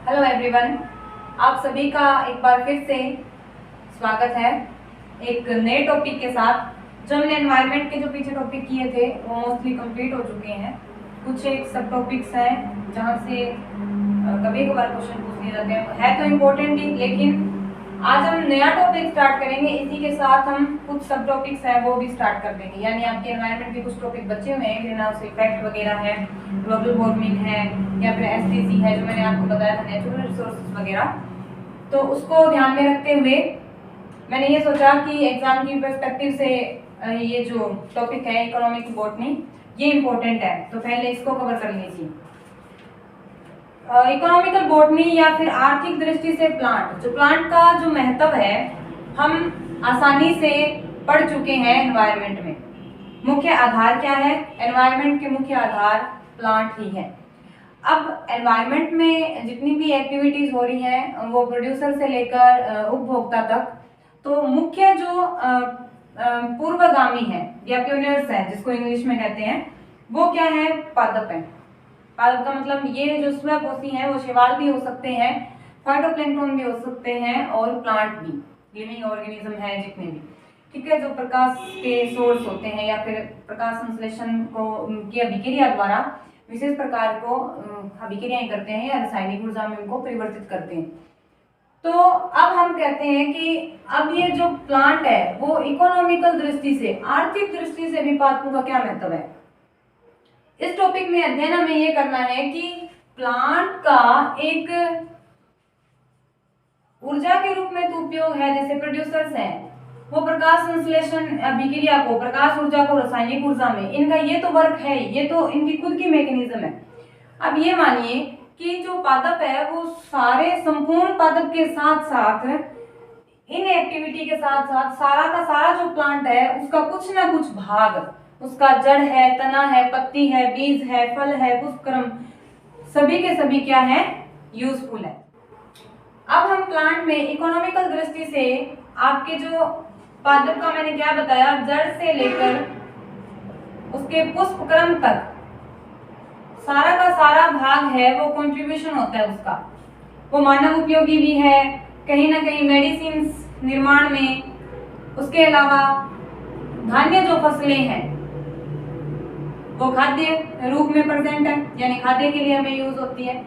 Hello everyone, आप सभी का एक बार फिर से स्वागत है एक नए टॉपिक के साथ। जो हमने एनवायरनमेंट के जो पीछे टॉपिक किए थे वो मोस्टली कंप्लीट हो चुके हैं। कुछ एक सब टॉपिक्स हैं जहाँ से कभी कभार क्वेश्चन पूछ लिए जाते हैं, है तो इम्पोर्टेंट ही, लेकिन आज हम नया टॉपिक स्टार्ट करेंगे। इसी के साथ हम कुछ सब टॉपिक्स हैं वो भी स्टार्ट कर देंगे। यानी आपके एनवायरनमेंट के कुछ टॉपिक बचे हुए हैं, ग्रीन हाउस इफेक्ट वगैरह है, ग्लोबल वार्मिंग है, या फिर एसडीजी है जो मैंने आपको बताया था, नेचुरल रिसोर्सेज वगैरह। तो उसको ध्यान में रखते हुए मैंने ये सोचा कि एग्जाम की पर्सपेक्टिव से ये जो टॉपिक है इकोनॉमिक बॉटनी ये इम्पोर्टेंट है, तो पहले इसको कवर कर लीजिए। इकोनॉमिकल बॉटनी या फिर आर्थिक दृष्टि से प्लांट, जो प्लांट का जो महत्व है हम आसानी से पढ़ चुके हैं। एनवायरनमेंट में मुख्य आधार क्या है? एनवायरनमेंट के मुख्य आधार प्लांट ही है। अब एनवायरनमेंट में जितनी भी एक्टिविटीज हो रही हैं वो प्रोड्यूसर से लेकर उपभोक्ता तक, तो मुख्य जो पूर्वगामी है या प्योनियर्स है जिसको इंग्लिश में कहते हैं, वो क्या है? पादप है। पादप का मतलब ये जो स्वपोषी हैं वो शैवाल भी हो सकते हैं, फाइटोप्लैंक्टन भी हो सकते हैं, और प्लांट भी, लिविंग ऑर्गेनिज्म है जितने भी, ठीक है, जो प्रकाश के सोर्स होते हैं या फिर प्रकाश संश्लेषण को की अभिक्रिया द्वारा विशेष प्रकार को अभिक्रियाएं करते हैं या रासायनिक ऊर्जा में उनको परिवर्तित करते हैं। तो अब हम कहते हैं कि अब ये जो प्लांट है वो इकोनॉमिकल दृष्टि से, आर्थिक दृष्टि से भी पादपों का क्या महत्व है। इस टॉपिक में अध्ययन हमें ये करना है कि प्लांट का एक ऊर्जा के रूप में तो उपयोग है, जैसे प्रोड्यूसर्स हैं वो प्रकाश संश्लेषण अभिक्रिया को, प्रकाश ऊर्जा को रासायनिक ऊर्जा में, इनका ये तो वर्क है, ये तो इनकी खुद की मैकेनिज्म है। अब ये मानिए कि जो पादप है वो सारे संपूर्ण पादप के साथ साथ इन एक्टिविटी के साथ साथ सारा का सारा जो प्लांट है उसका कुछ ना कुछ भाग, उसका जड़ है, तना है, पत्ती है, बीज है, फल है, पुष्पक्रम, सभी के सभी क्या है? यूजफुल है। अब हम प्लांट में इकोनॉमिकल दृष्टि से आपके जो पादप का मैंने क्या बताया, जड़ से लेकर उसके पुष्पक्रम तक सारा का सारा भाग है वो कंट्रीब्यूशन होता है उसका, वो मानव उपयोगी भी है, कहीं ना कहीं मेडिसिन निर्माण में, उसके अलावा धान्य जो फसलें हैं वो खाद्य रूप में प्रेजेंट है, यानी खाद्य के लिए हमें यूज होती है।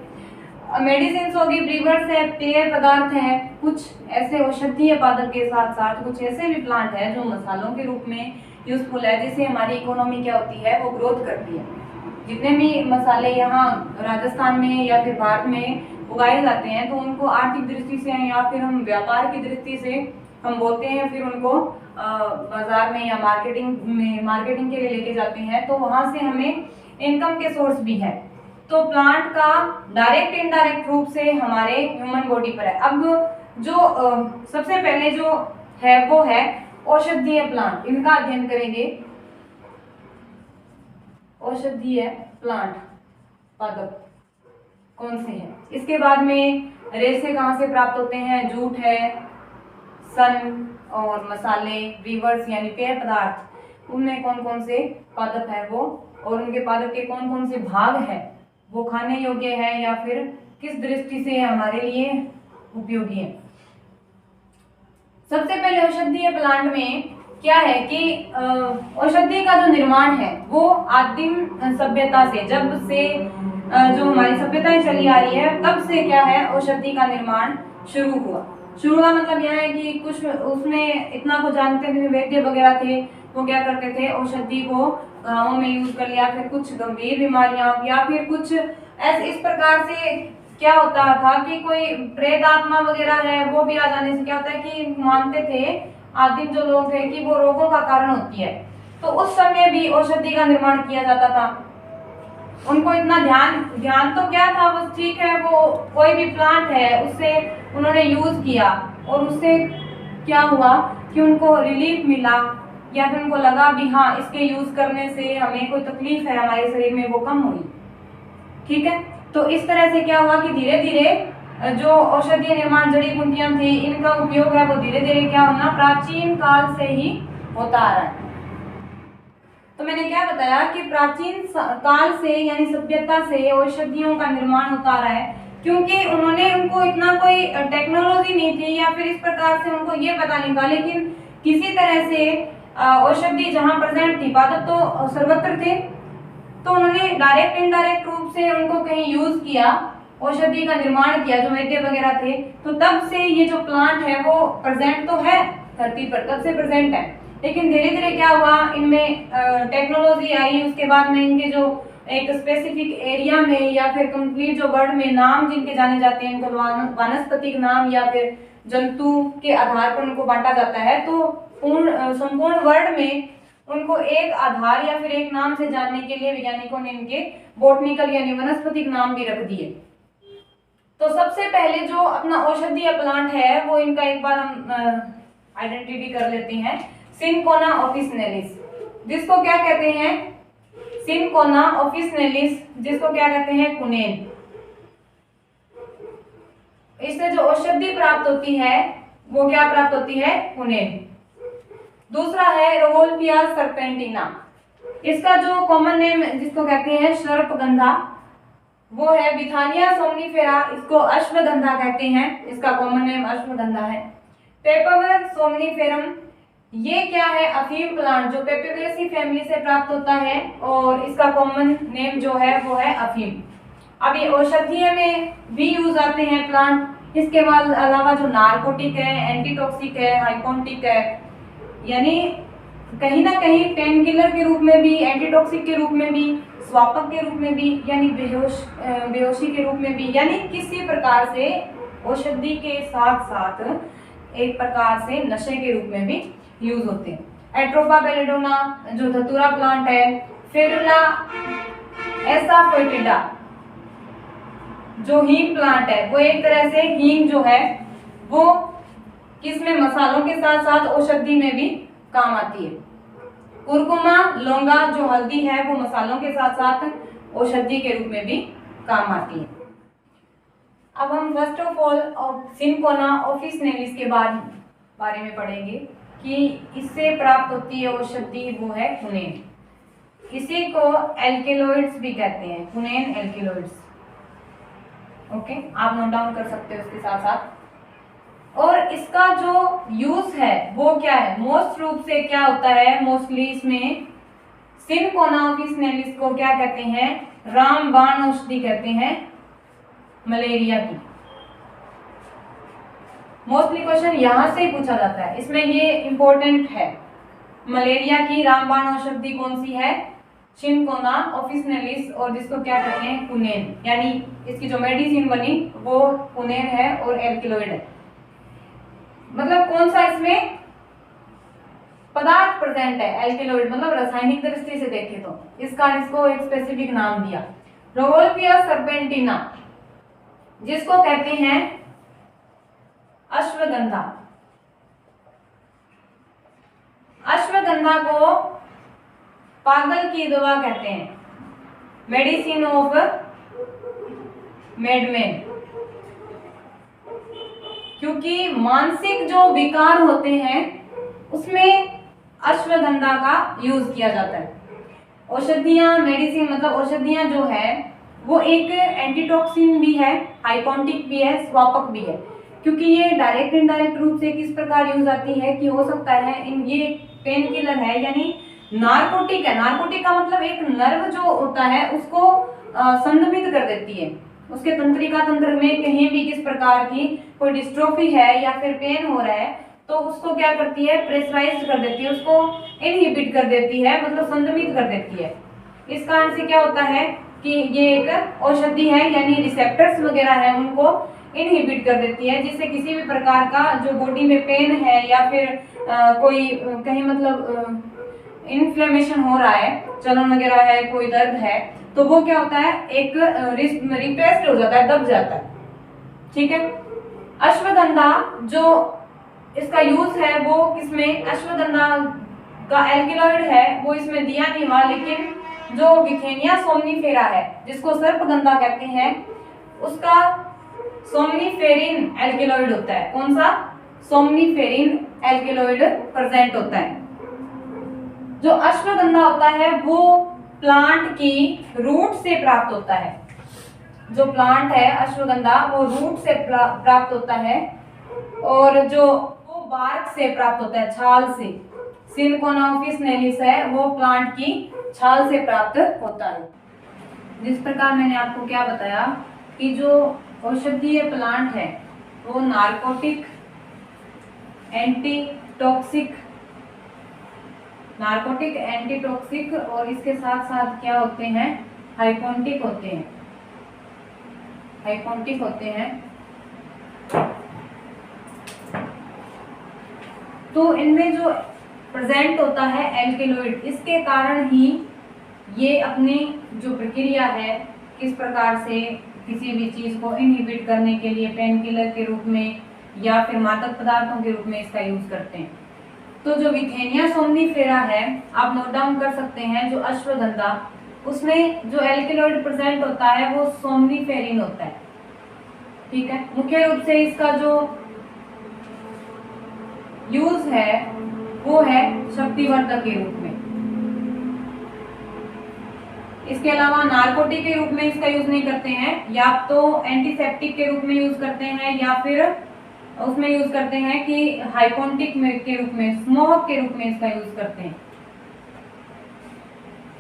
मेडिसिन होगी, ब्रीवर्स है, पेय पदार्थ है, कुछ ऐसे औषधीय पादप के साथ साथ कुछ ऐसे भी प्लांट है जो मसालों के रूप में यूजफुल है, जिससे हमारी इकोनॉमी क्या होती है वो ग्रोथ करती है। जितने भी मसाले यहाँ राजस्थान में या फिर भारत में उगाए जाते हैं तो उनको आर्थिक दृष्टि से या फिर हम व्यापार की दृष्टि से हम बोलते हैं, फिर उनको बाजार में या मार्केटिंग के लिए लेके जाते हैं, तो वहां से हमें इनकम के सोर्स भी है। तो प्लांट का डायरेक्ट इनडायरेक्ट रूप से हमारे ह्यूमन बॉडी पर है। अब जो सबसे पहले जो है वो है औषधीय प्लांट, इनका अध्ययन करेंगे। औषधीय प्लांट पादप कौन से हैं, इसके बाद में रेशे कहाँ से प्राप्त होते हैं, जूट है, सन और मसाले, वीवर्स यानी पेय पदार्थ, उनमें कौन कौन से पादप है वो, और उनके पादप के कौन कौन से भाग है वो खाने योग्य है या फिर किस दृष्टि से हमारे लिए उपयोगी है। सबसे पहले औषधीय प्लांट में क्या है कि औषधि का जो निर्माण है वो आदिम सभ्यता से, जब से जो हमारी सभ्यताएं चली आ रही है तब से क्या है औषधि का निर्माण शुरू हुआ। शुरू का मतलब यह है कि कुछ उसमें इतना को जानते थे, वैद्य वगैरह थे, वो क्या करते थे औषधि को गाँवों में यूज कर लिया, फिर कुछ गंभीर बीमारियां या फिर कुछ ऐसे इस प्रकार से क्या होता था कि कोई प्रेत आत्मा वगैरह है वो भी आ जाने से क्या होता है कि मानते थे आदिम जो लोग थे कि वो रोगों का कारण होती है, तो उस समय भी औषधि का निर्माण किया जाता था। उनको इतना ध्यान तो क्या था, बस ठीक है वो कोई भी प्लांट है उससे उन्होंने यूज किया और उससे क्या हुआ कि उनको रिलीफ मिला, या फिर उनको लगा भी हाँ इसके यूज करने से हमें कोई तकलीफ है हमारे शरीर में वो कम हुई, ठीक है। तो इस तरह से क्या हुआ कि धीरे धीरे जो औषधीय निर्माण जड़ी बूटियां थी इनका उपयोग है वो धीरे धीरे क्या होना प्राचीन काल से ही होता आ रहा है। तो मैंने क्या बताया कि प्राचीन काल से यानी सभ्यता से औषधियों का निर्माण होता आ रहा है। क्योंकि उन्होंने उनको इतना कोई टेक्नोलॉजी नहीं थी या फिर इस प्रकार से उनको ये पता नहीं था, लेकिन किसी तरह से औषधि जहाँ प्रेजेंट थी, पादप तो सर्वत्र थे, तो उन्होंने डायरेक्ट इनडायरेक्ट रूप से उनको कहीं यूज किया, औषधि का निर्माण किया, जो वैद्य वगैरह थे। तो तब से ये जो प्लांट है वो प्रेजेंट तो है धरती पर, तब से प्रेजेंट है, लेकिन धीरे धीरे क्या हुआ, इनमें टेक्नोलॉजी आई, उसके बाद में इनके जो एक स्पेसिफिक एरिया में या फिर कंप्लीट जो वर्ड में नाम जिनके जाने जाते हैं, इनको वानस्पतिक नाम या फिर जंतु के आधार पर उनको बांटा जाता है। तो संपूर्ण वर्ड में उनको एक आधार या फिर एक नाम से जानने के लिए वैज्ञानिकों ने इनके बॉटनिकल यानी वनस्पतिक नाम भी रख दिए। तो सबसे पहले जो अपना औषधीय प्लांट है वो इनका एक बार हम आइडेंटिटी कर लेते हैं, सिनकोना ऑफिसिनेलिस, जिसको क्या कहते हैं, सिनकोना ऑफिसिनेलिस, जिसको क्या कहते हैं, कुनेन। इससे जो औषधि प्राप्त होती है वो क्या प्राप्त होती है, कुनेन। दूसरा है रोवोल्फिया सर्पेंटिना, इसका जो कॉमन नेम जिसको कहते हैं सर्पगंधा वो है बिथानिया सोमनीफेरा, इसको अश्वगंधा कहते हैं, इसका कॉमन नेम अश्वगंधा है। पेपरवर सोमनीफेरम, ये क्या है, अफीम प्लांट जो पेपरेसी फैमिली से प्राप्त होता है और इसका कॉमन नेम जो है वो है अफीम। अब ये औषधीय में भी यूज आते हैं प्लांट, इसके बाद अलावा जो नार्कोटिक है, एंटीटॉक्सिक है, हाइपोन्टिक है, यानी कहीं ना कहीं पेन किलर के रूप में भी, एंटीटॉक्सिक के रूप में भी, स्वापक के रूप में भी, यानी बेहोशी के रूप में भी, यानी किसी प्रकार से औषधि के साथ साथ एक प्रकार से नशे के रूप में भी यूज होते हैं। एट्रोपा बेलेडोना जो धतूरा प्लांट है, फेरुला एसाफोइटिडा जो हींग प्लांट है, वो एक तरह से हींग जो है वो किसमें, मसालों के साथ साथ औषधि में भी काम आती है। कुरकुमा लौंगा जो हल्दी है वो मसालों के साथ साथ औषधि के रूप में भी काम आती है। अब हम first of all cinchona officinalis के बारे में पढ़ेंगे कि इससे प्राप्त होती है औषधि, वो है कुनेन। इसी को एल्केलॉइड्स भी कहते हैं, कुनेन एल्केलॉइड्स। ओके, आप नोट डाउन कर सकते हो उसके साथ साथ। और इसका जो यूज है वो क्या है, मोस्ट रूप से क्या होता है, मोस्टली इसमें सिनकोना ऑफिसिनेलिस को क्या कहते हैं, रामबाण औषधि कहते हैं मलेरिया की। मोस्टली क्वेश्चन यहां से पूछा जाता है, इसमें ये इंपॉर्टेंट है। मलेरिया की रामबाण औषधि कौन सी है, सिनकोना ऑफिसिनेलिस, और जिसको क्या कहते हैं, कुनेन, यानी इसकी जो मेडिसिन बनी वो कुनेन है और एल्केलॉइड है। मतलब कौन सा इसमें पदार्थ प्रेजेंट है, एल्केलॉइड, मतलब रासायनिक दृष्टि से देखें तो इसको एक स्पेसिफिक नाम दिया, रोवोल्फिया सर्पेंटिना, जिसको कहते हैं अश्वगंधा। अश्वगंधा को पागल की दवा कहते हैं, मेडिसिन ऑफ मैडमैन, क्योंकि मानसिक जो विकार होते हैं उसमें अश्वगंधा का यूज किया जाता है। औषधियां, मेडिसिन मतलब औषधियां जो है वो एक एंटीटॉक्सिन भी है, हाइपोन्टिक भी है, स्वापक भी है, क्योंकि ये डायरेक्ट इनडायरेक्ट रूप से किस प्रकार यूज आती है कि हो सकता है ये पेन किलर है, यानी नार्कोटिक है। नार्कोटिक का मतलब एक नर्व जो होता है उसको संदमित कर देती है, उसके तंत्रिका तंत्र में कहीं भी किस प्रकार की कोई डिस्ट्रोफी है या फिर पेन हो रहा है तो उसको क्या करती है, प्रेशराइज्ड कर देती है, उसको इनहिबिट कर देती है, मतलब संदमित कर देती है। इस कारण से क्या होता है कि ये एक औषधि है, यानी रिसेप्टर्स वगैरह है उनको इनहिबिट कर देती है, जिससे किसी भी प्रकार का जो बॉडी में पेन है या फिर कोई कहीं मतलब इन्फ्लेमेशन हो रहा है, चलन वगैरह है, कोई दर्द है, तो वो क्या होता है, एक रिप्रेस्ड हो जाता है, दब जाता है। ठीक है। अश्वगंधा जो इसका यूज है वो किसमें, अश्वगंधा का एल्केलॉइड है वो इसमें दिया नहीं हुआ, लेकिन जो विथेनिया सोमनीफेरा है जिसको सर्पगंधा कहते हैं उसका सोमनीफेरिन एल्केलॉइड होता है। कौन सा, सोमनीफेरिन एल्केलॉइड प्रेजेंट होता है। जो अश्वगंधा होता है वो प्लांट की रूट से प्राप्त होता है, जो प्लांट है अश्वगंधा वो रूट से प्राप्त होता है, और जो वो बार्क से प्राप्त होता है, छाल से। सिनकोना ऑफिसनेलिस है वो प्लांट की छाल से प्राप्त होता है। जिस प्रकार मैंने आपको क्या बताया कि जो औषधीय प्लांट है वो नार्कोटिक, एंटीटॉक्सिक और इसके साथ साथ क्या होते हैं, हाइपोटिक होते हैं। तो इनमें जो प्रेजेंट होता है एल्केलॉइड, इसके कारण ही ये अपनी जो प्रक्रिया है किस प्रकार से किसी भी चीज को इनहिबिट करने के लिए पेन किलर के रूप में या फिर मादक पदार्थों के रूप में इसका यूज करते हैं। तो जो विथेनिया सोमनीफेरा है, आप नोट डाउन कर सकते हैं, जो अश्वगंधा, उसमें जो एल्केलॉइड प्रेजेंट होता है वो सोमनीफेरिन होता है। ठीक है, मुख्य रूप से इसका जो यूज है वो है शक्तिवर्धक के रूप में। इसके अलावा नार्कोटिक के रूप में इसका यूज नहीं करते हैं, या तो एंटीसेप्टिक के रूप में यूज करते हैं या फिर उसमें यूज करते हैं कि हाइपोटिक के रूप में, स्मोक के रूप में इसका यूज करते हैं,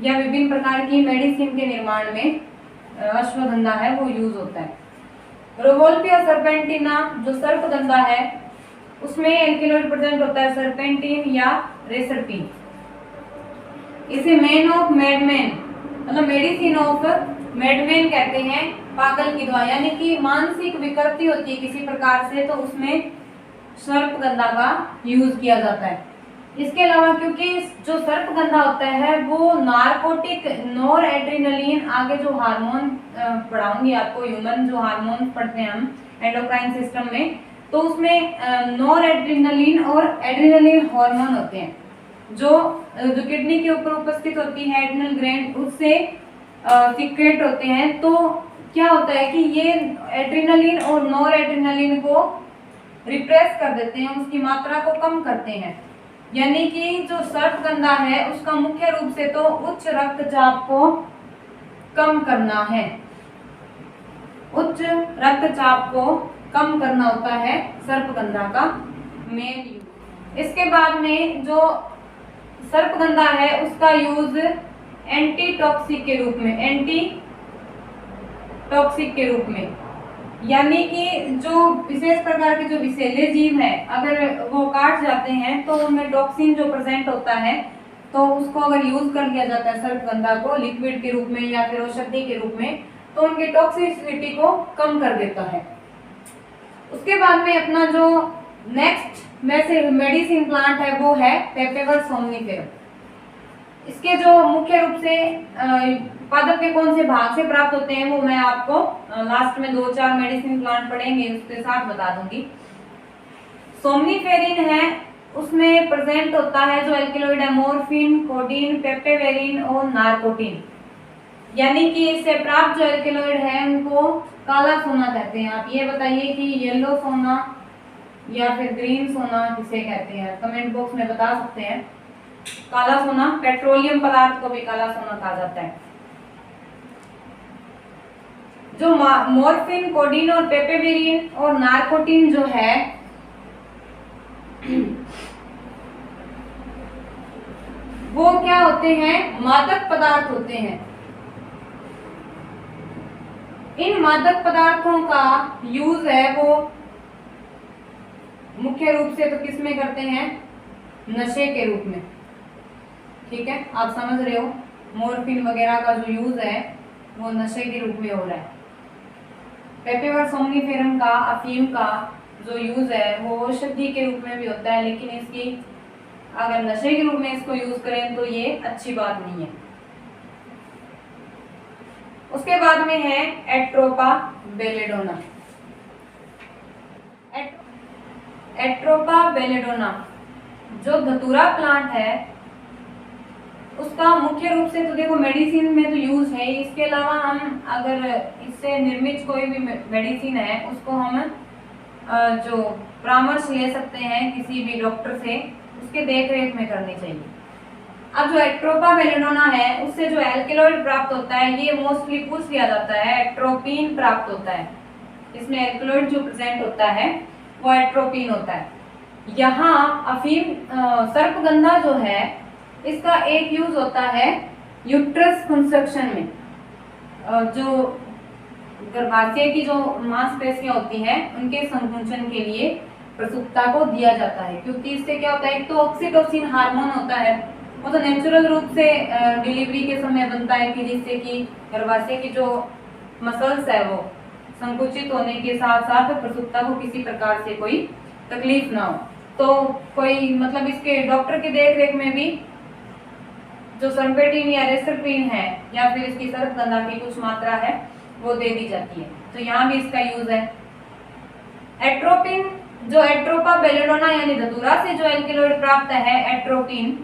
या विभिन्न प्रकार की मेडिसिन के निर्माण में अश्वगंधा है वो यूज होता है। रोवोल्फिया सर्पेंटिना जो सर्पगंधा है उसमें एल्केलॉइड प्रेजेंट होता है, सर्पेंटिन या रेसरपिन। इसे मैन ऑफ मैडमैन मतलब मेडिसिन ऑफ मैडमैन कहते हैं, पागल की दवा, यानी कि मानसिक विकृति होती है किसी प्रकार से तो उसमें सर्पगंधा का यूज किया जाता है। इसके अलावा क्योंकि जो सर्पगंधा होता है वो नार्कोटिक, नॉर एड्रेनलिन, आगे जो हार्मोन पढ़ाऊंगी आपको, ह्यूमन जो हार्मोन पढ़ते हैं हम एंडोक्राइन सिस्टम में, तो उसमें नॉर एड्रेनलिन और एड्रेनलिन हार्मोन होते हैं जो किडनी के ऊपर उपस्थित होती है, एड्रेनल ग्लैंड, उससे सीक्रेट होते हैं। तो क्या होता है कि ये एड्रेनलिन और नॉर एड्रेनलिन को रिप्रेस कर देते हैं, उसकी मात्रा को कम करते हैं। यानी कि जो सर्पगंधा है उसका मुख्य रूप से तो उच्च रक्तचाप को कम करना है, उच्च रक्तचाप को कम करना होता है सर्पगंधा का मेन यूज। इसके बाद में जो सर्पगंधा है उसका यूज एंटीटॉक्सिक के रूप में, यानी कि जो विशेष प्रकार के जो विषैले जीव हैं अगर वो काट जाते हैं तो उनमें टॉक्सिन जो प्रेजेंट होता है, तो उसको अगर यूज कर लिया जाता है सर्पगंधा को लिक्विड के रूप में या फिर औषधि के रूप में, तो उनकी टॉक्सिसिटी को कम कर देता है। उसके बाद में अपना जो नेक्स्ट मेडिसिन प्लांट है वो है पेपेवर सोमनीफेरम। इसके जो मुख्य रूप से पादप के कौन से भाग से प्राप्त होते हैं वो मैं आपको लास्ट में 2-4 मेडिसिन प्लांट पढ़ेंगे उसके साथ बता दूंगी। सोमनीफेरिन है उसमें प्रेजेंट होता है जो एल्केलॉइड है मॉर्फिन, कोडीन, पेप्टेवेरिन और नार्कोटिन, यानी कि इससे प्राप्त जो एल्केलॉइड है उनको काला सोना कहते हैं। आप ये बताइए कि येलो सोना या फिर ग्रीन सोना किसे कहते हैं, कमेंट बॉक्स में बता सकते हैं। काला सोना, पेट्रोलियम पदार्थ को भी काला सोना कहा जाता है। जो मॉर्फिन, कोडीन और पेपेवेरिन और नार्कोटिन जो है वो क्या होते हैं, मादक पदार्थ होते हैं। इन मादक पदार्थों का यूज है वो मुख्य रूप से तो किस में करते हैं, नशे के रूप में। ठीक है, आप समझ रहे हो, मॉर्फिन वगैरह का जो यूज है वो नशे के रूप में हो रहा है। पेपेवर सोमनीफेरम का, अफीम का जो यूज है वो औषधि के रूप में भी होता है, लेकिन इसकी अगर नशे के रूप में इसको यूज करें तो ये अच्छी बात नहीं है। उसके बाद में है एट्रोपा बेलेडोना। एट्रोपा बेलेडोना जो धतूरा प्लांट है उसका मुख्य रूप से तो देखो मेडिसिन में तो यूज है। इसके अलावा हम अगर इससे निर्मित कोई भी मेडिसिन है उसको हम जो परामर्श ले सकते हैं किसी भी डॉक्टर से, उसके देख रेख में करनी चाहिए। अब जो एट्रोपा बेलेडोना है उससे जो एल्केलॉइड प्राप्त होता है, ये मोस्टली पूछ लिया जाता है, एट्रोपिन प्राप्त होता है। इसमें एल्केलॉइड जो प्रेजेंट होता है वो एट्रोपिन होता है। यहाँ अफीम सर्पगंधा जो है इसका एक यूज होता है यूट्रस कंस्ट्रक्शन में। जो गर्भाशय की जो मांसपेशियां होती हैं उनके संकुचन के लिए प्रसूता को दिया जाता है, क्योंकि इससे क्या होता है, एक तो ऑक्सीटोसिन हार्मोन होता है, वो तो नेचुरल रूप से डिलीवरी के समय बनता है कि जिससे कि गर्भाशय की जो मसल्स है वो संकुचित होने के साथ साथ प्रसूता को किसी प्रकार से कोई तकलीफ ना हो। तो कोई मतलब इसके डॉक्टर की देख रेख में भी जो सर्पेटिन या रेसरपिन है या फिर इसकी सर्पगंधा की कुछ मात्रा है वो दे दी जाती है। तो यहाँ भी इसका यूज है। एट्रोपिन जो एट्रोपा बेलेडोना यानी धतूरा से जो एल्केलॉइड प्राप्त है एट्रोपिन,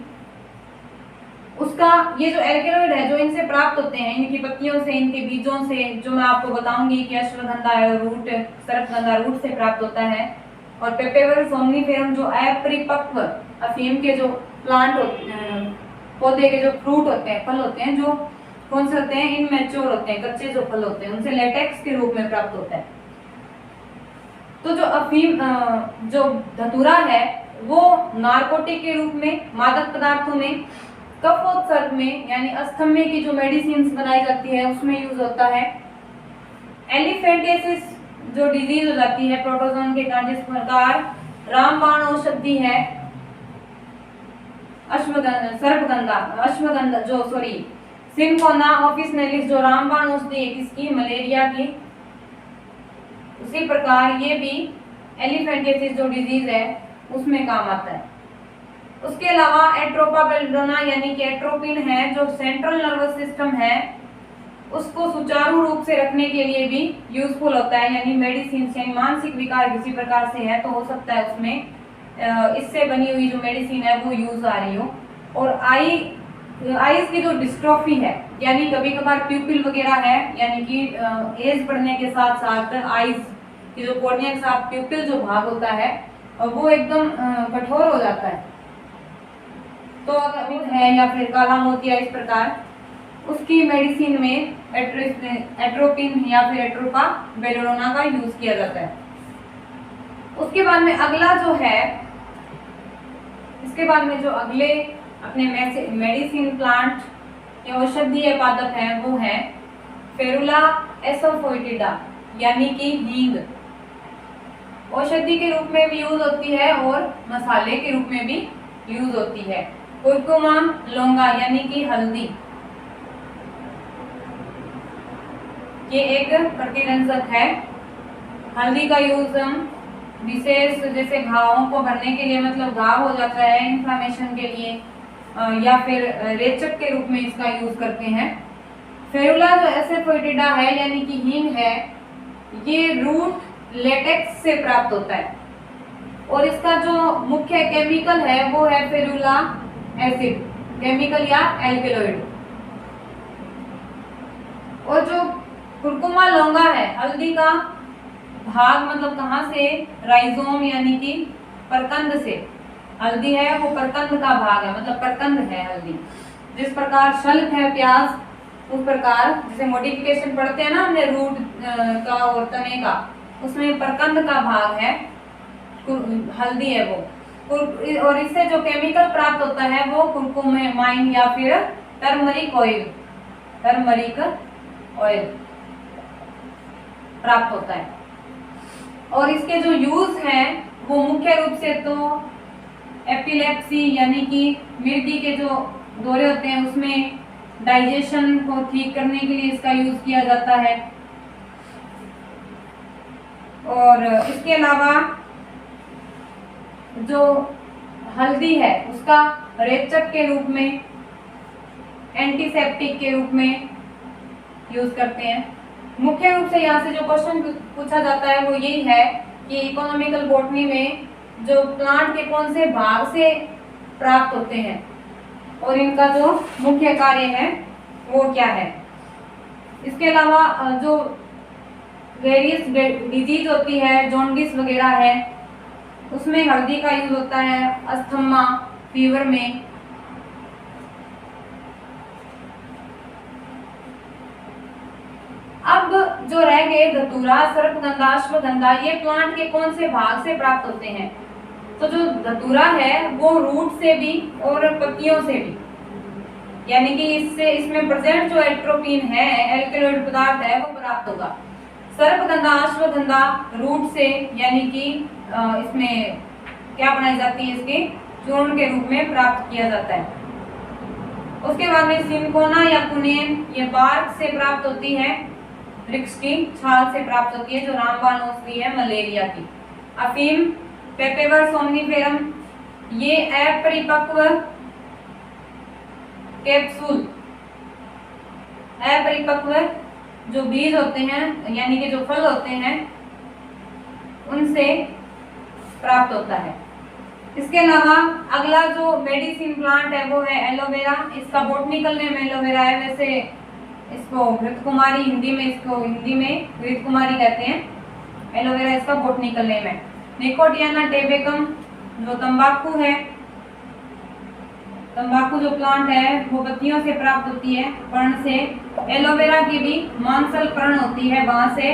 उसका ये जो एल्केलॉइड है जो इनसे प्राप्त होते हैं, इनकी पत्तियों से, इनके बीजों से, जो मैं आपको बताऊंगी कि अश्वगंधा रूट, सर्पगंधा रूट से प्राप्त होता है, और पेपेवर सोमनीफेरम जो अपरिपक्व अफीम के जो प्लांट पौधे के जो फ्रूट होते हैं, फल होते हैं, जो कौन से होते हैं, इनमेच्योर होते हैं, कच्चे जो फल होते हैं, उनसे लेटेक्स के रूप में प्राप्त होता है। तो जो अफीम जो धतूरा है वो नारकोटिक के रूप में, मादक पदार्थों में, कफोत्सर्ग में यानी अस्थम्य की जो मेडिसिन बनाई जाती है उसमें यूज होता है। एलिफेंटियासिस जो डिजीज हो जाती है प्रोटोजोन के कारण, जिस प्रकार रामबाण औषधि है सिनकोना ऑफिसनेलिस जो रामबाण औषधि है किसकी, मलेरिया की, उसी प्रकार ये भी एलिफेंटियासिस जो डिजीज है उसमें काम आता है। उसके अलावा एट्रोपा बेलेडोना यानी कि एट्रोपिन है जो सेंट्रल नर्वस सिस्टम है उसको सुचारू रूप से रखने के लिए भी यूजफुल होता है, यानी मेडिसिन यानी मानसिक विकार किसी प्रकार से है तो हो सकता है उसमें इससे बनी हुई जो मेडिसिन है वो यूज आ रही हो। और आईज की जो डिस्ट्रोफी है यानी कभी कभार प्यूपिल वगैरह है, यानी कि एज बढ़ने के साथ साथ आईज की जो कॉर्निया के साथ प्यूपिल जो भाग होता है वो एकदम कठोर हो जाता है, तो अगर है या फिर काला मोतिया इस प्रकार, उसकी मेडिसिन में एट्रोपिन या फिर एट्रोपा बेलेडोना का यूज किया जाता है। उसके बाद में अगला जो है, इसके बाद में जो अगले अपने मेडिसिन प्लांट या औषधीय पादप है वो है फेरुला एसोफोइटिडा यानी कि हींग। औषधि के रूप में भी यूज होती है और मसाले के रूप में भी यूज होती है। कुरकुमाम लौंगा यानी कि हल्दी, ये एक प्रतिरंजक है। हल्दी का यूज हम विशेष जैसे घावों को भरने के लिए, मतलब घाव हो जाता है इन्फ्लामेशन के लिए, या फिर रेचक के रूप में इसका यूज करते हैं। फेरुला जो एसोफोइटिडा है यानी कि हींग है, ये रूट लेटेक्स से प्राप्त होता है और इसका जो मुख्य केमिकल है वो है फेरुला एसिड केमिकल या एल्केलॉइड। और जो कुरकुमा लौंगा है, हल्दी का भाग मतलब कहाँ से, राइजोम यानी कि परकंद से। हल्दी है वो परकंद का भाग है, मतलब परकंद है हल्दी। जिस प्रकार शल्क है प्याज, उस प्रकार जैसे मॉडिफिकेशन पढ़ते हैं ना हमने रूट का और तने का, उसमें परकंद का भाग है हल्दी है वो। और इससे जो केमिकल प्राप्त होता है वो कुरकुमाइन या फिर टर्मरिक ऑयल प्राप्त होता है। और इसके जो यूज हैं वो मुख्य रूप से तो एपिलेप्सी यानी कि मिर्गी के जो दौरे होते हैं उसमें डाइजेशन को ठीक करने के लिए इसका यूज किया जाता है। और इसके अलावा जो हल्दी है उसका रेचक के रूप में, एंटीसेप्टिक के रूप में यूज करते हैं। मुख्य रूप से यहाँ से जो क्वेश्चन पूछा जाता है वो यही है कि इकोनॉमिकल बॉटनी में जो प्लांट के कौन से भाग से प्राप्त होते हैं और इनका जो मुख्य कार्य है वो क्या है। इसके अलावा जो वेरियस डिजीज होती है, जॉन्डिस वगैरह है, उसमें हल्दी का यूज होता है। अस्थमा फीवर में जो रह गए धतूरा, सर्पगंधा, अश्वगंधा, ये प्लांट के कौन से भाग से प्राप्त होते हैं? तो जो धतूरा है वो रूट से भी और पत्तियों से भी, यानी कि इसमें प्रेजेंट जो एट्रोपिन है, एल्कलॉइड पदार्थ है, वो प्राप्त होगा। सर्पगंधा, अश्वगंधा रूट से, यानी कि इसमें क्या बनाई जाती है, इसके चूर्ण के रूप में प्राप्त किया जाता है। उसके बाद में सिंकोना या कुनेन, ये बार्क से प्राप्त होती है, वृक्ष की छाल से प्राप्त होती है, जो रामबाण औषधि है मलेरिया की। अफीम, पेपेवर सोमनिफेरम, ये अपरिपक्व कैप्सूल, अपरिपक्व जो बीज होते हैं, यानी कि जो फल होते हैं, उनसे प्राप्त होता है। इसके अलावा अगला जो मेडिसिन प्लांट है वो है एलोवेरा। इसका बोटनिकल नेम एलोवेरा है, वैसे इसको घृतकुमारी हिंदी में घृतकुमारी कहते हैं। एलोवेरा इसका बोटनिकल नेम है। निकोटियाना टेबेकम जो तंबाकू है, तंबाकू जो प्लांट है वो पत्तियों से प्राप्त होती है, पर्ण से। एलोवेरा की भी मांसल पर्ण होती है, वहां से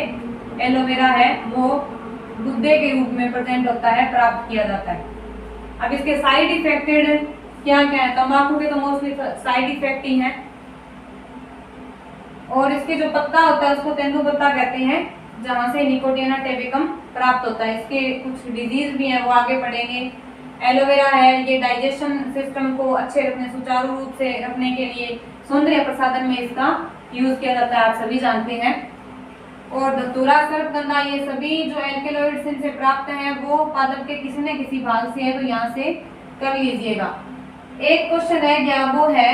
एलोवेरा है वो गुद्दे के रूप में प्रेजेंट होता है, प्राप्त किया जाता है। अब इसके साइड इफेक्टेड क्या क्या है? तंबाकू के तो मोस्टली साइड इफेक्ट ही हैं। और इसके जो पत्ता होता है उसको तेंदु पत्ता कहते हैं, जहां से निकोटियाना टेबेकम प्राप्त होता है। इसके कुछ डिजीज भी हैं, वो आगे पढ़ेंगे। एलोवेरा है, ये डाइजेशन सिस्टम को अच्छे रखने, सुचारू रूप से रखने के लिए सौंदर्य प्रसाधन में इसका यूज किया जाता है, आप सभी जानते हैं। और धतूरा, सर्पगंधा, ये सभी जो एल्केलॉइड्स इनसे प्राप्त हैं वो पादप के किसी न किसी भाग से है, तो यहाँ से कर लीजिएगा। एक क्वेश्चन रह गया, वो है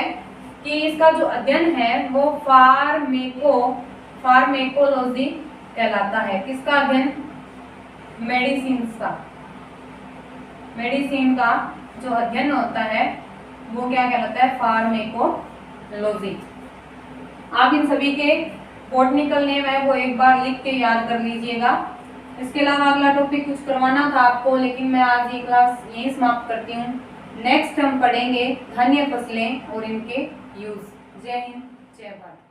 कि इसका जो अध्ययन है वो फार्मेकोलॉजी कहलाता है। किसका अध्ययन? मेडिसिन का जो अध्ययन होता है वो क्या कहलाता है? फार्मेकोलॉजी। आप इन सभी के बॉटनिकल नेम है वो एक बार लिख के याद कर लीजिएगा। इसके अलावा अगला टॉपिक कुछ करवाना था आपको, लेकिन मैं आज ये क्लास यहीं समाप्त करती हूँ। नेक्स्ट हम पढ़ेंगे धान्य फसलें और इनके यूज। जय हिंद, जय भारत।